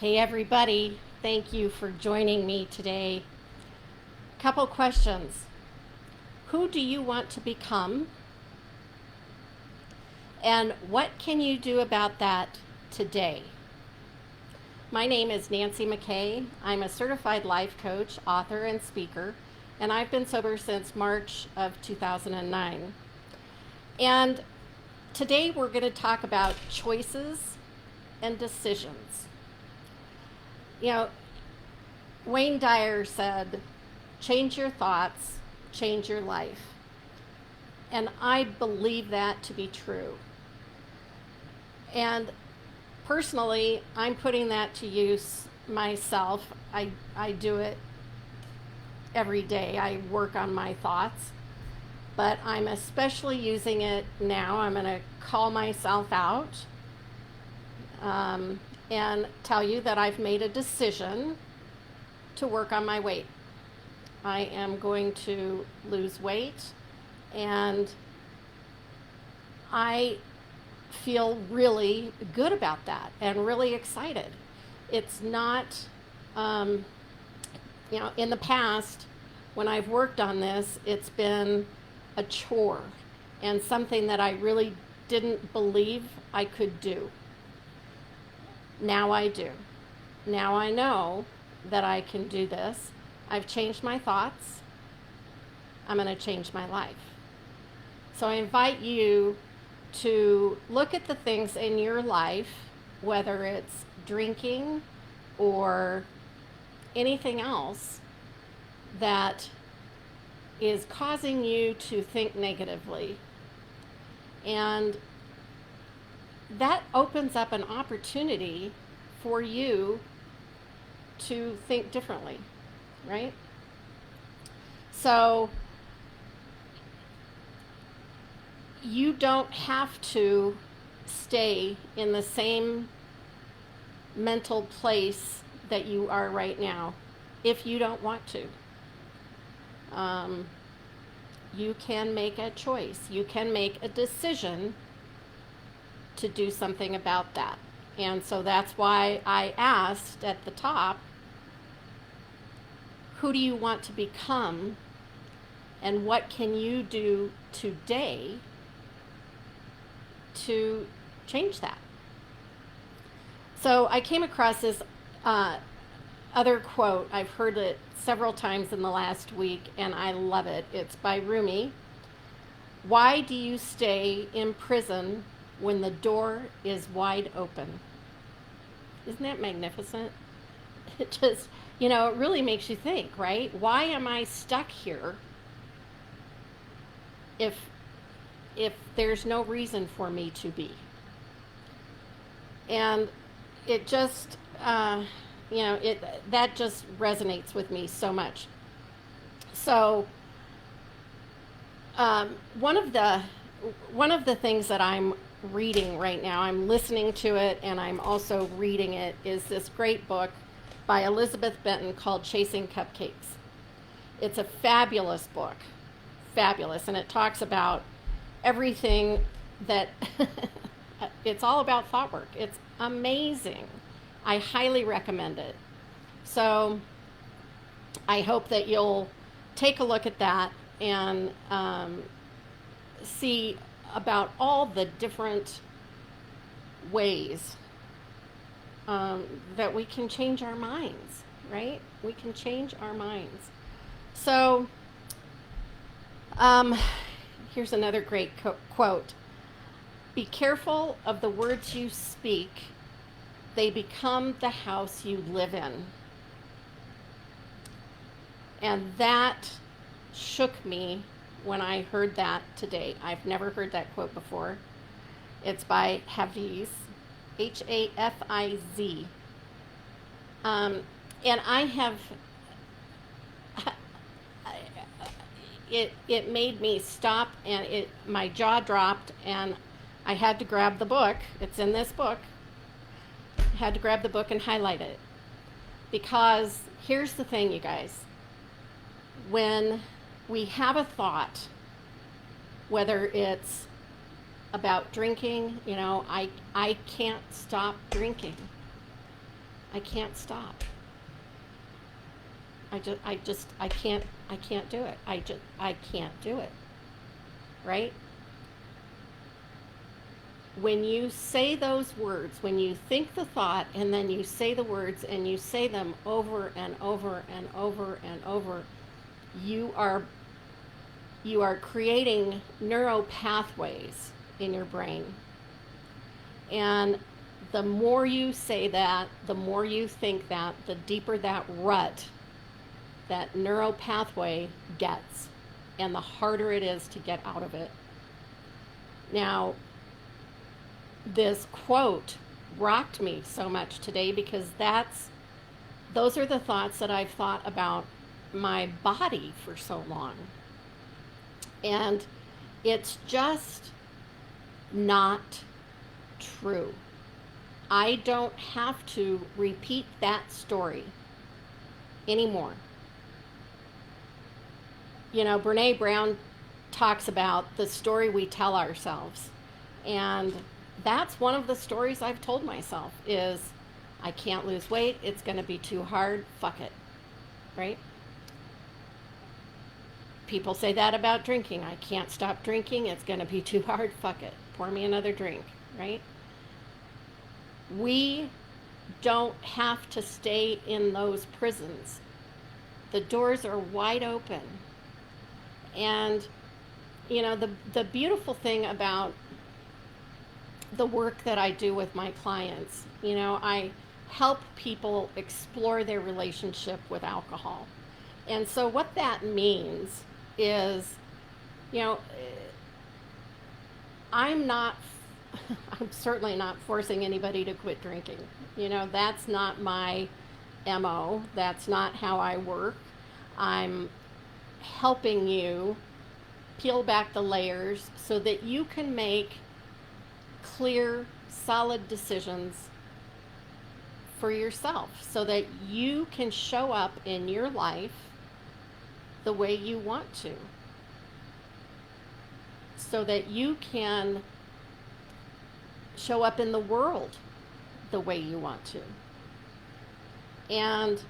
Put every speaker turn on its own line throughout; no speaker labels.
Hey everybody, thank you for joining me today. Couple questions. Who do you want to become? And what can you do about that today? My name is Nancy McKay. I'm a certified life coach, author, and speaker, and I've been sober since March of 2009. And today we're going to talk about choices and decisions. You know, Wayne Dyer said, change your thoughts, change your life. And I believe that to be true. And personally, I'm putting that to use myself. I do it every day. I work on my thoughts. But I'm especially using it now. I'm going to call myself out and tell you that I've made a decision to work on my weight. I am going to lose weight, and I feel really good about that and really excited. It's not, in the past, when I've worked on this, it's been a chore and something that I really didn't believe I could do. Now I do. Now I know that I can do this. I've changed my thoughts. I'm going to change my life. So I invite you to look at the things in your life, whether it's drinking or anything else that is causing you to think negatively. And that opens up an opportunity for you to think differently, right? So you don't have to stay in the same mental place that you are right now if you don't want to. You can make a choice. You can make a decision to do something about that. And so that's why I asked at the top, who do you want to become, and what can you do today to change that? So I came across this other quote. I've heard it several times in the last week, and I love it. It's by Rumi. Why do you stay in prison when the door is wide open? Isn't that magnificent? It just, it really makes you think, right? Why am I stuck here if there's no reason for me to be? And it just, that just resonates with me so much. So, one of the things that I'm reading right now, I'm listening to it and I'm also reading it, is this great book by Elizabeth Benton called Chasing Cupcakes. It's a fabulous book, fabulous, and it talks about everything that it's all about thought work. It's amazing. I highly recommend it. So I hope that you'll take a look at that and see about all the different ways that we can change our minds, right? We can change our minds. So here's another great quote. Be careful of the words you speak. They become the house you live in. And that shook me when I heard that today. I've never heard that quote before. It's by Hafiz, Hafiz. And I have, it made me stop, and my jaw dropped, and I had to grab the book. It's in this book. I had to grab the book and highlight it. Because here's the thing, you guys. When we have a thought, whether it's about drinking, I can't stop drinking. I can't stop. I can't do it. I can't do it. Right? When you say those words, when you think the thought and then you say the words and you say them over and over and over and over, you are creating neural pathways in your brain. And the more you say that, the more you think that, the deeper that rut, that neural pathway gets, and the harder it is to get out of it. Now, this quote rocked me so much today because those are the thoughts that I've thought about my body for so long. And it's just not true. I don't have to repeat that story anymore. You know, Brene Brown talks about the story we tell ourselves. And that's one of the stories I've told myself is, I can't lose weight, it's going to be too hard, fuck it, right? People say that about drinking. I can't stop drinking, it's going to be too hard, fuck it, pour me another drink, right? We don't have to stay in those prisons. The doors are wide open. And, you know, the beautiful thing about the work that I do with my clients, you know, I help people explore their relationship with alcohol. And so what that means is, you know, I'm certainly not forcing anybody to quit drinking. You know, that's not my MO. That's not how I work. I'm helping you peel back the layers so that you can make clear, solid decisions for yourself, so that you can show up in your life the way you want to, so that you can show up in the world the way you want to. And,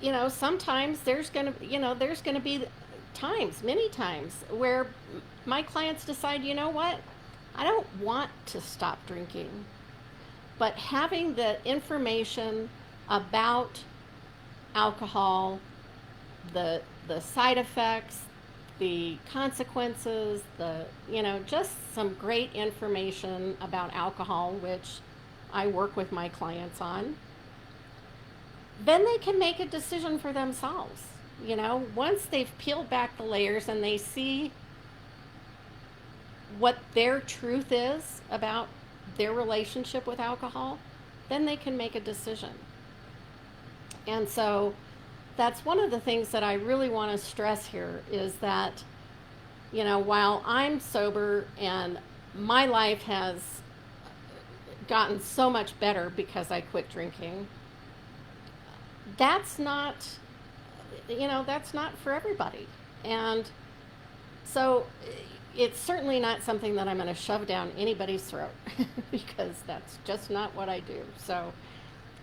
you know, sometimes there's going to be times, many times, where my clients decide, you know what, I don't want to stop drinking. But having the information about alcohol, the side effects, the consequences, just some great information about alcohol, which I work with my clients on, then they can make a decision for themselves. You know, once they've peeled back the layers and they see what their truth is about their relationship with alcohol, then they can make a decision. And so that's one of the things that I really want to stress here is that, you know, while I'm sober and my life has gotten so much better because I quit drinking, that's not for everybody. And so it's certainly not something that I'm going to shove down anybody's throat because that's just not what I do. So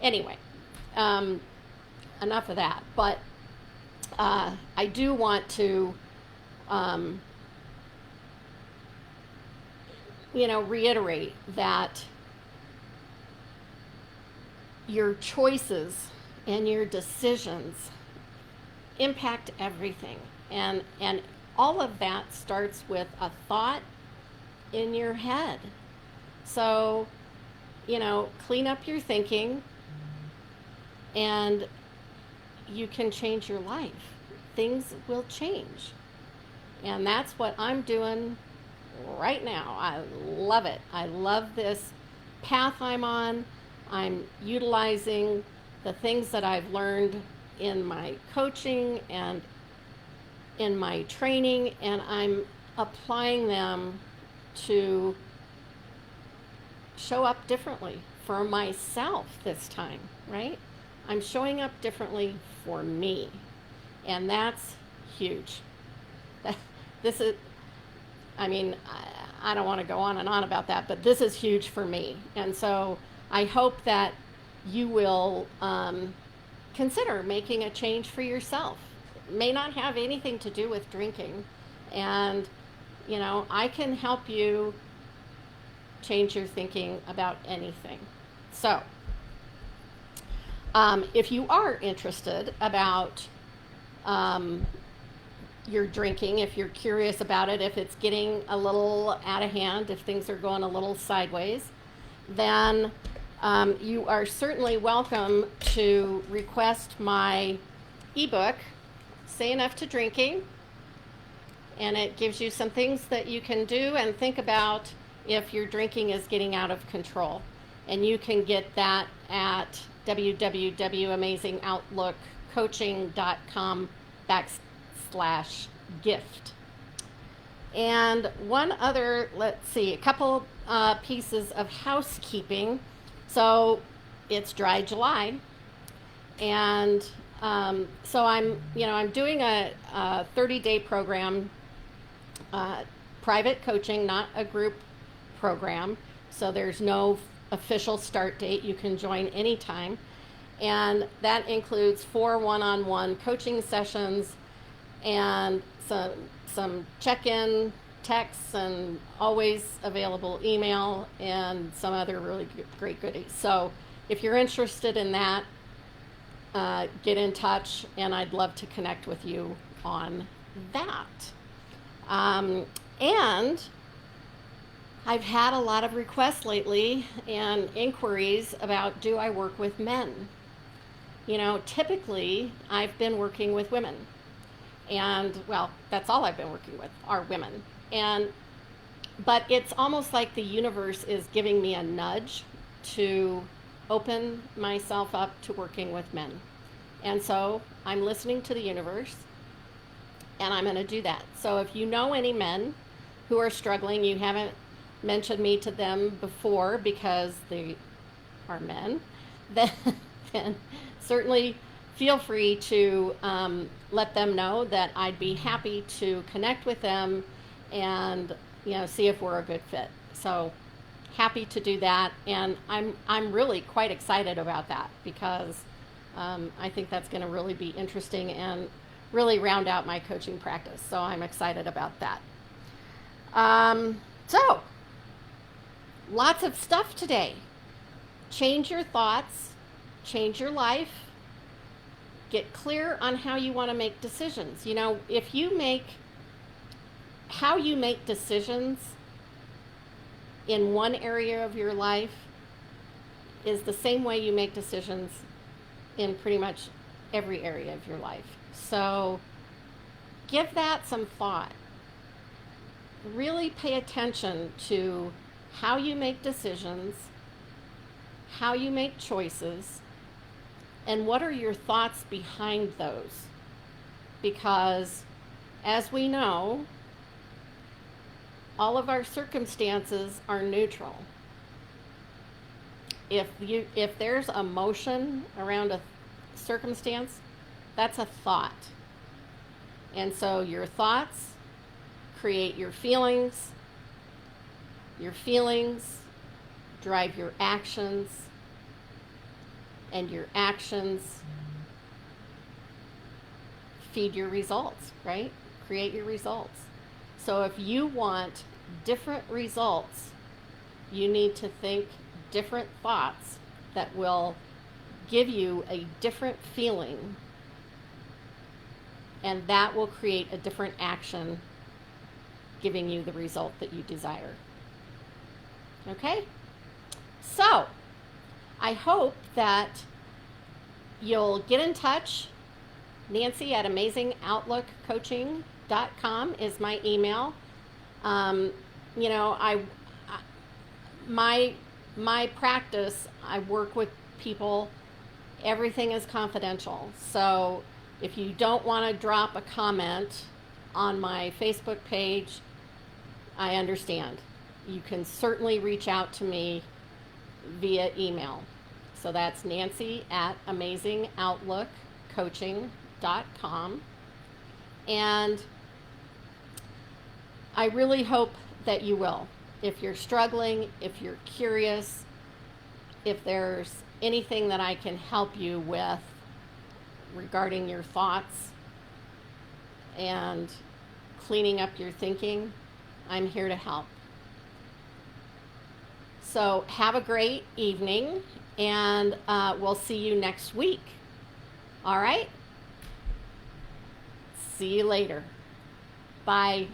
anyway, enough of that. But I do want to, reiterate that your choices and your decisions impact everything. And all of that starts with a thought in your head. So, clean up your thinking and you can change your life. Things will change. And that's what I'm doing right now. I love it. I love this path I'm on. I'm utilizing the things that I've learned in my coaching and in my training, and I'm applying them to show up differently for myself this time, right? I'm showing up differently for me, and that's huge. I don't want to go on and on about that, but this is huge for me. And so I hope that you will consider making a change for yourself. It may not have anything to do with drinking. And, I can help you change your thinking about anything. So, if you are interested about your drinking, if you're curious about it, if it's getting a little out of hand, if things are going a little sideways, then you are certainly welcome to request my ebook, Say Enough to Drinking. And it gives you some things that you can do and think about if your drinking is getting out of control. And you can get that at www.amazingoutlookcoaching.com/gift. And one other, a couple pieces of housekeeping. So it's Dry July, and so I'm doing a 30-day program, private coaching, not a group program. So there's no official start date. You can join anytime. And that includes 4 one-on-one coaching sessions and some check-in texts and always available email and some other really great goodies. So if you're interested in that, get in touch, and I'd love to connect with you on that. And I've had a lot of requests lately and inquiries about, do I work with men? Typically I've been working with women, and that's all I've been working with are women. But it's almost like the universe is giving me a nudge to open myself up to working with men. And so I'm listening to the universe, and I'm going to do that. So if you know any men who are struggling, you haven't mentioned me to them before because they are men, then certainly feel free to let them know that I'd be happy to connect with them and see if we're a good fit. So happy to do that, and I'm really quite excited about that because I think that's going to really be interesting and really round out my coaching practice. So I'm excited about that. So lots of stuff today. Change your thoughts, change your life, get clear on how you want to make decisions. How you make decisions in one area of your life is the same way you make decisions in pretty much every area of your life. So give that some thought. Really pay attention to how you make decisions, how you make choices, and what are your thoughts behind those. Because as we know, all of our circumstances are neutral. If there's emotion around a circumstance, that's a thought. And so your thoughts create your feelings drive your actions, and your actions feed your results, right? Create your results. So if you want different results, you need to think different thoughts that will give you a different feeling, and that will create a different action, giving you the result that you desire. Okay? So, I hope that you'll get in touch. Nancy at amazingoutlookcoaching.com is my email. My practice, I work with people. Everything is confidential. So if you don't want to drop a comment on my Facebook page, I understand. You can certainly reach out to me via email. So that's Nancy at amazingoutlookcoaching.com. And I really hope that you will. If you're struggling, if you're curious, if there's anything that I can help you with regarding your thoughts and cleaning up your thinking, I'm here to help. So have a great evening, and we'll see you next week. All right? See you later. Bye.